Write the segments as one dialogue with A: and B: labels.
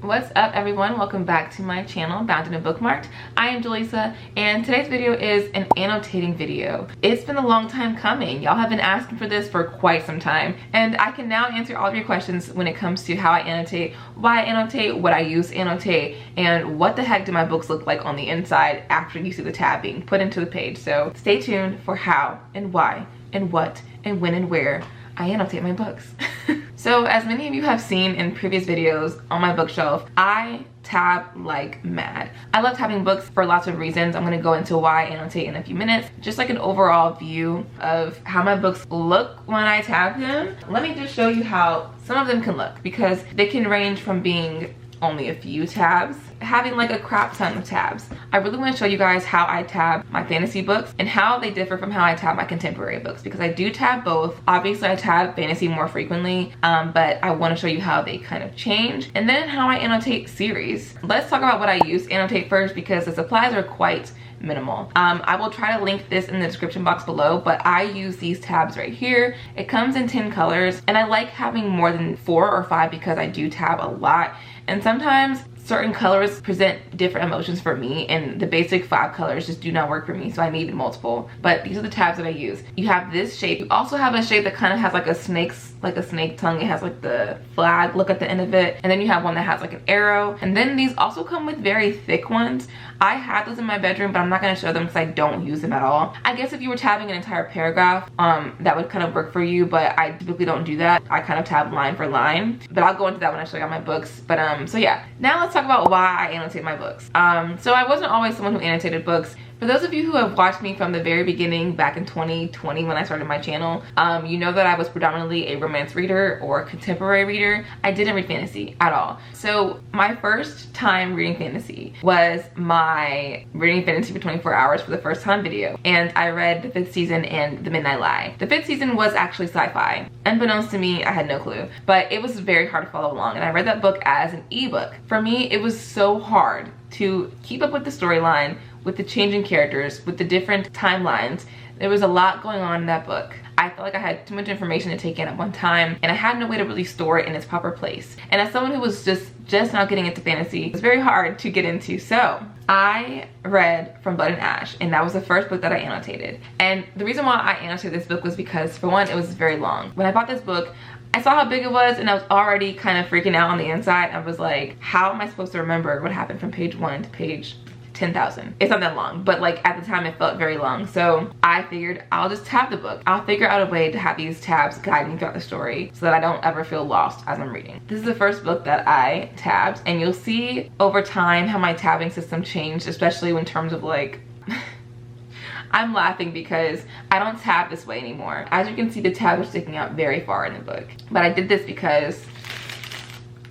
A: What's up everyone? Welcome back to my channel, Bounded and Bookmarked. I am Jaleesa and today's video is an annotating video. It's been a long time coming. Y'all have been asking for this for quite some time and I can now answer all of your questions when it comes to how I annotate, why I annotate, what I use to annotate, and what the heck do my books look like on the inside after you see the tab being put into the page. So stay tuned for how and why and what and when and where I annotate my books. So as many of you have seen in previous videos on my bookshelf, I tab like mad. I love tabbing books for lots of reasons. I'm going to go into why I annotate in a few minutes. Just like an overall view of how my books look when I tab them. Let me just show you how some of them can look, because they can range from being only a few tabs, having like a crap ton of tabs. I really want to show you guys how I tab my fantasy books and how they differ from how I tab my contemporary books, because I do tab both. Obviously I tab fantasy more frequently, but I want to show you how they kind of change, and then how I annotate series. Let's talk about what I use to annotate first, because the supplies are quite minimal. I will try to link this in the description box below, but I use these tabs right here. It comes in 10 colors and I like having more than 4 or 5 because I do tab a lot, and sometimes certain colors present different emotions for me, and the basic 5 colors just do not work for me, so I need multiple. But these are the tabs that I use. You have this shape. You also have a shape that kind of has like a snake tongue. It has like the flag look at the end of it, and then you have one that has like an arrow, and then these also come with very thick ones. I had those in my bedroom, but I'm not going to show them because I don't use them at all. I guess if you were tabbing an entire paragraph, that would kind of work for you, but I typically don't do that. I kind of tab line for line, but I'll go into that when I show you my books. But so yeah, now let's talk about why I annotate my books. So I wasn't always someone who annotated books. For those of you who have watched me from the very beginning back in 2020 when I started my channel, you know that I was predominantly a romance reader or contemporary reader. I didn't read fantasy at all. So my first time reading fantasy was my reading fantasy for 24 hours for the first time video, and I read the 5th season and The Midnight Lie. The 5th season was actually sci-fi. Unbeknownst to me, I had no clue, but it was very hard to follow along, and I read that book as an ebook. For me, it was so hard to keep up with the storyline, with the changing characters, with the different timelines. There was a lot going on in that book. I felt like I had too much information to take in at one time, and I had no way to really store it in its proper place. And as someone who was just now getting into fantasy, it was very hard to get into. So I read From Blood and Ash, and that was the first book that I annotated. And the reason why I annotated this book was because, for one, it was very long. When I bought this book, I saw how big it was and I was already kind of freaking out on the inside. I was like, how am I supposed to remember what happened from page 1 to page 10,000? It's not that long, but like at the time it felt very long. So I figured I'll just tab the book. I'll figure out a way to have these tabs guide me throughout the story so that I don't ever feel lost as I'm reading. This is the first book that I tabbed, and you'll see over time how my tabbing system changed, especially in terms of like I'm laughing because I don't tab this way anymore. As you can see, the tabs are sticking out very far in the book. But I did this because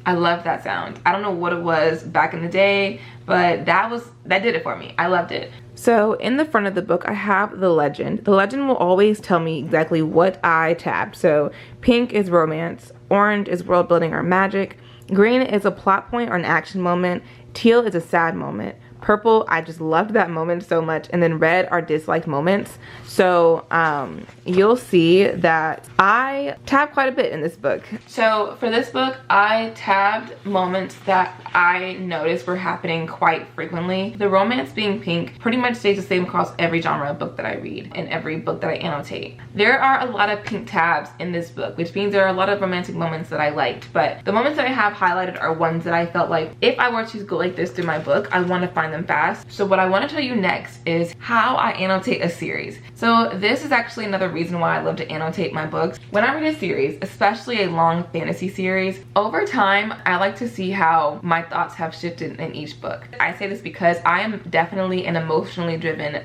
A: I love that sound. I don't know what it was back in the day, but that did it for me. I loved it. So in the front of the book, I have the legend. The legend will always tell me exactly what I tabbed. So pink is romance, orange is world building or magic, green is a plot point or an action moment, teal is a sad moment, purple, I just loved that moment so much, and then red are disliked moments. So you'll see that I tabbed quite a bit in this book. So for this book, I tabbed moments that I noticed were happening quite frequently. The romance being pink pretty much stays the same across every genre of book that I read and every book that I annotate. There are a lot of pink tabs in this book, which means there are a lot of romantic moments that I liked, but the moments that I have highlighted are ones that I felt like if I were to go like this through my book, I want to find them fast. So what I want to tell you next is how I annotate a series. So this is actually another reason why I love to annotate my books. When I read a series, especially a long fantasy series, over time I like to see how my thoughts have shifted in each book. I say this because I am definitely an emotionally driven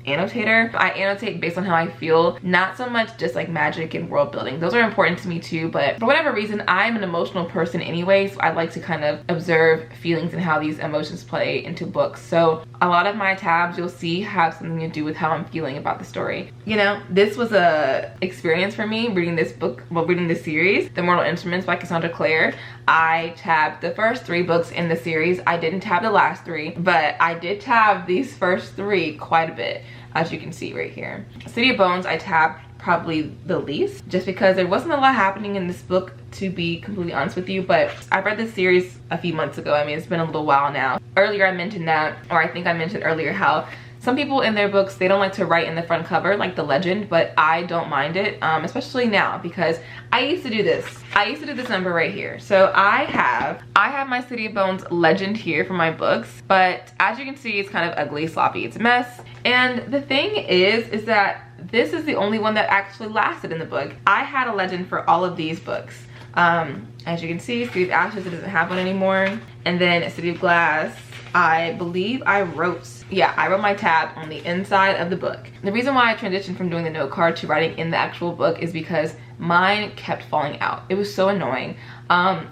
A: annotator. I annotate based on how I feel, not so much just like magic and world building. Those are important to me too, but for whatever reason, I'm an emotional person anyway, so I like to kind of observe feelings and how these emotions play into books. So a lot of my tabs you'll see have something to do with how I'm feeling about the story. You know, this was a experience for me reading this book, well, reading this series, The Mortal Instruments by Cassandra Clare. I tabbed the first 3 books in the series. I didn't tab the last 3, but I did tab these first 3 quite a bit. as you can see right here. City of Bones I tabbed probably the least, just because there wasn't a lot happening in this book, to be completely honest with you. But I read this series a few months ago. I mean, it's been a little while now. Earlier I mentioned that, or I think I mentioned earlier, how some people in their books, they don't like to write in the front cover like the legend, but I don't mind it, especially now, because I used to do this. I used to do this number right here. So I have my City of Bones legend here for my books, but as you can see, it's kind of ugly, sloppy, it's a mess. And the thing is that this is the only one that actually lasted in the book. I had a legend for all of these books. As you can see, City of Ashes, it doesn't have one anymore. And then City of Glass, I believe I wrote my tab on the inside of the book. The reason why I transitioned from doing the note card to writing in the actual book is because mine kept falling out. It was so annoying,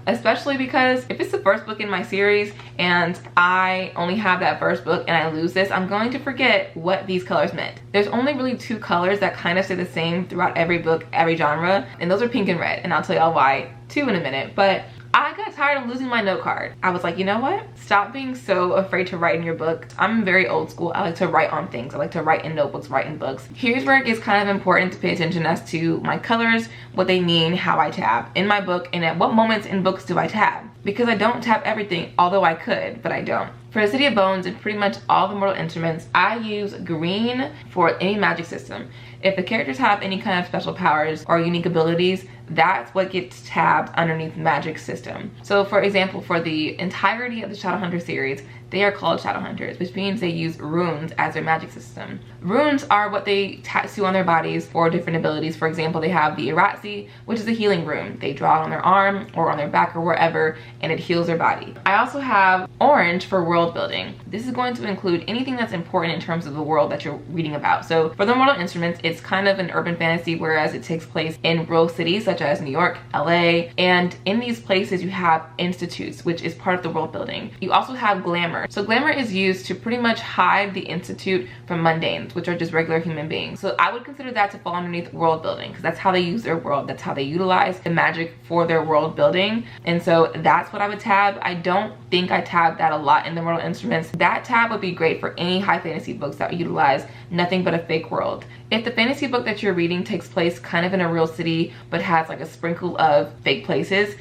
A: especially because if it's the first book in my series and I only have that first book and I lose this, I'm going to forget what these colors meant. There's only really 2 colors that kind of stay the same throughout every book, every genre, and those are pink and red, and I'll tell y'all why too in a minute. But I got tired of losing my note card. I was like, you know what? Stop being so afraid to write in your book. I'm very old school. I like to write on things. I like to write in notebooks, write in books. Here's where it gets kind of important to pay attention as to my colors, what they mean, how I tab in my book, and at what moments in books do I tab. Because I don't tab everything, although I could, but I don't. For the City of Bones and pretty much all the mortal instruments, I use green for any magic system. If the characters have any kind of special powers or unique abilities, that's what gets tabbed underneath magic system. So for example, for the entirety of the Shadowhunter series, they are called Shadowhunters, which means they use runes as their magic system. Runes are what they tattoo on their bodies for different abilities. For example, they have the Iratzi, which is a healing rune. They draw it on their arm or on their back or wherever, and it heals their body. I also have orange for world building. This is going to include anything that's important in terms of the world that you're reading about. So for the mortal instruments, it's kind of an urban fantasy, whereas it takes place in real cities such as New York, LA, and in these places you have institutes, which is part of the world building. You also have glamour. So glamour is used to pretty much hide the institute from mundanes, which are just regular human beings. So I would consider that to fall underneath world building, because that's how they use their world. That's how they utilize the magic for their world building. And so that's what I would tab. I don't think I tab that a lot in the mortal instruments. That tab would be great for any high fantasy books that utilize nothing but a fake world. If the fantasy book that you're reading takes place kind of in a real city but has like a sprinkle of fake places,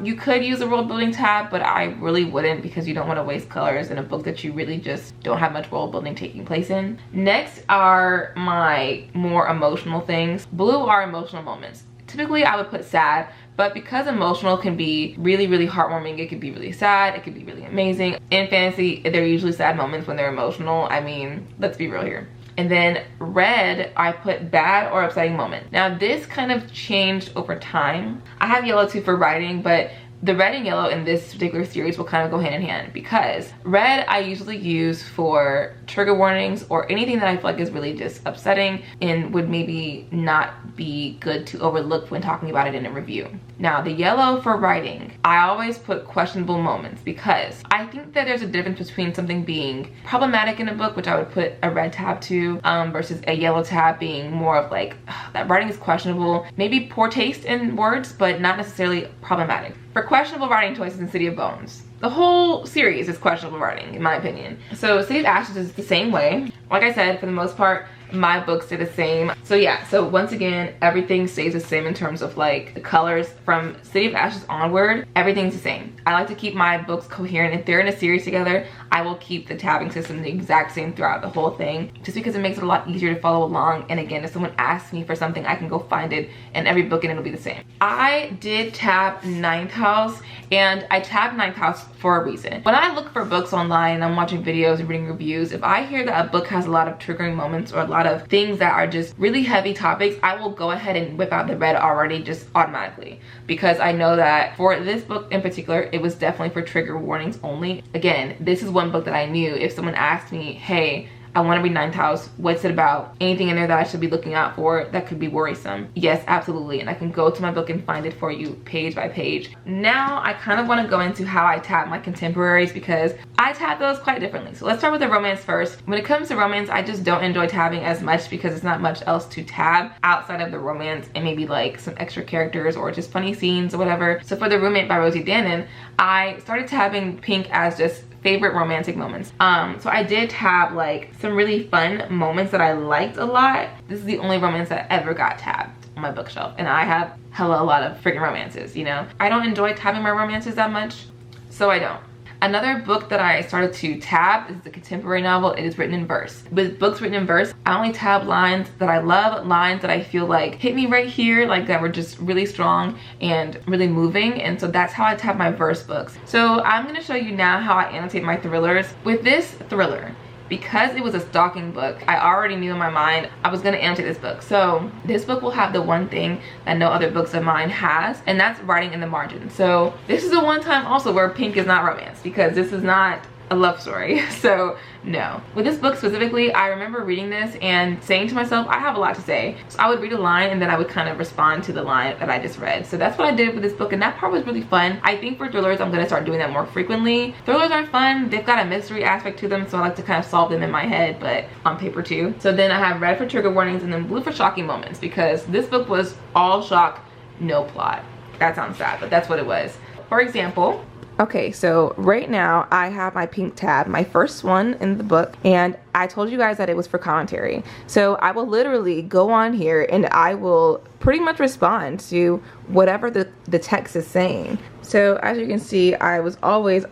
A: you could use a world building tab, but I really wouldn't, because you don't want to waste colors in a book that you really just don't have much world building taking place in. Next are my more emotional things. Blue are emotional moments. Typically I would put sad, but because emotional can be really, really heartwarming, it could be really sad, it could be really amazing. In fantasy, there are usually sad moments when they're emotional. I mean, let's be real here. And then red, I put bad or upsetting moment. Now this kind of changed over time. I have yellow too for writing, but the red and yellow in this particular series will kind of go hand in hand, because red I usually use for trigger warnings or anything that I feel like is really just upsetting and would maybe not be good to overlook when talking about it in a review. Now the yellow for writing, I always put questionable moments, because I think that there's a difference between something being problematic in a book, which I would put a red tab to, versus a yellow tab being more of like, that writing is questionable, maybe poor taste in words, but not necessarily problematic. For questionable writing choices in City of Bones, the whole series is questionable writing, in my opinion. So City of Ashes is the same way. Like I said, for the most part, my books stay the same. So yeah, so once again, everything stays the same in terms of like the colors. From City of Ashes onward, everything's the same. I like to keep my books coherent. If they're in a series together, I will keep the tabbing system the exact same throughout the whole thing, just because it makes it a lot easier to follow along. And again, if someone asks me for something, I can go find it in every book and it'll be the same. I did tab Ninth House, and I tabbed Ninth House for a reason. When I look for books online and I'm watching videos and reading reviews, if I hear that a book has a lot of triggering moments or a lot of things that are just really heavy topics, I will go ahead and whip out the red already, just automatically, because I know that for this book in particular, it was definitely for trigger warnings only. Again, this is one book that I knew if someone asked me, hey, I want to read Ninth House, what's it about? Anything in there that I should be looking out for that could be worrisome? Yes, absolutely. And I can go to my book and find it for you page by page. Now I kind of want to go into how I tab my contemporaries, because I tab those quite differently. So let's start with the romance first. When it comes to romance, I just don't enjoy tabbing as much, because there's not much else to tab outside of the romance and maybe like some extra characters or just funny scenes or whatever. So for The Roommate by Rosie Danon, I started tabbing pink as just favorite romantic moments. So I did tab like some really fun moments that I liked a lot. This is the only romance that ever got tabbed on my bookshelf, and I have hella a lot of freaking romances, you know. I don't enjoy tabbing my romances that much, so I don't. Another book that I started to tab is the contemporary novel. It is written in verse. With books written in verse, I only tab lines that I love, lines that I feel like hit me right here, like that were just really strong and really moving. And so that's how I tab my verse books. So I'm gonna show you now how I annotate my thrillers. With this thriller, because it was a stalking book, I already knew in my mind I was gonna annotate this book. So this book will have the one thing that no other books of mine has, and that's writing in the margin. So this is the one time also where pink is not romance, because this is not a love story. So no. With this book specifically, I remember reading this and saying to myself, I have a lot to say. So I would read a line and then I would kind of respond to the line that I just read. So that's what I did with this book, and that part was really fun. I think for thrillers, I'm gonna start doing that more frequently. Thrillers are fun. They've got a mystery aspect to them, so I like to kind of solve them in my head, but on paper too. So then I have red for trigger warnings and then blue for shocking moments, because this book was all shock, no plot. That sounds sad, but that's what it was. For example, okay, so right now I have my pink tab, my first one in the book, and I told you guys that it was for commentary. So I will literally go on here and I will pretty much respond to whatever the text is saying. So as you can see, I was always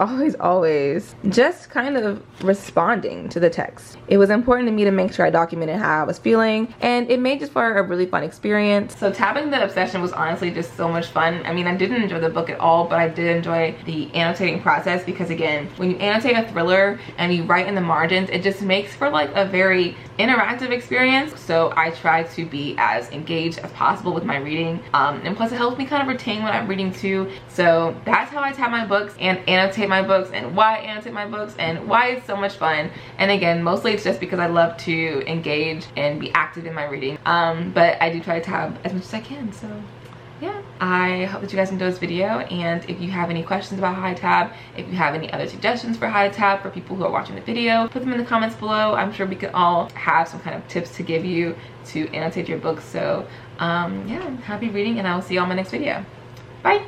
A: just kind of responding to the text. It was important to me to make sure I documented how I was feeling, and it made just for a really fun experience. So tabbing the obsession was honestly just so much fun. I mean, I didn't enjoy the book at all, but I did enjoy the annotating process, because again, when you annotate a thriller and you write in the margins, it just makes for like a very interactive experience. So I try to be as engaged as possible with my reading, and plus it helps me kind of retain what I'm reading too. So that's how I tab my books and annotate my books, and why I annotate my books, and why it's so much fun. And again, mostly it's just because I love to engage and be active in my reading, but I do try to tab as much as I can. So yeah, I hope that you guys enjoyed this video, and if you have any questions about how I tab, if you have any other suggestions for how to tab for people who are watching the video, put them in the comments below. I'm sure we could all have some kind of tips to give you to annotate your books. So yeah, happy reading, and I will see you on my next video. Bye.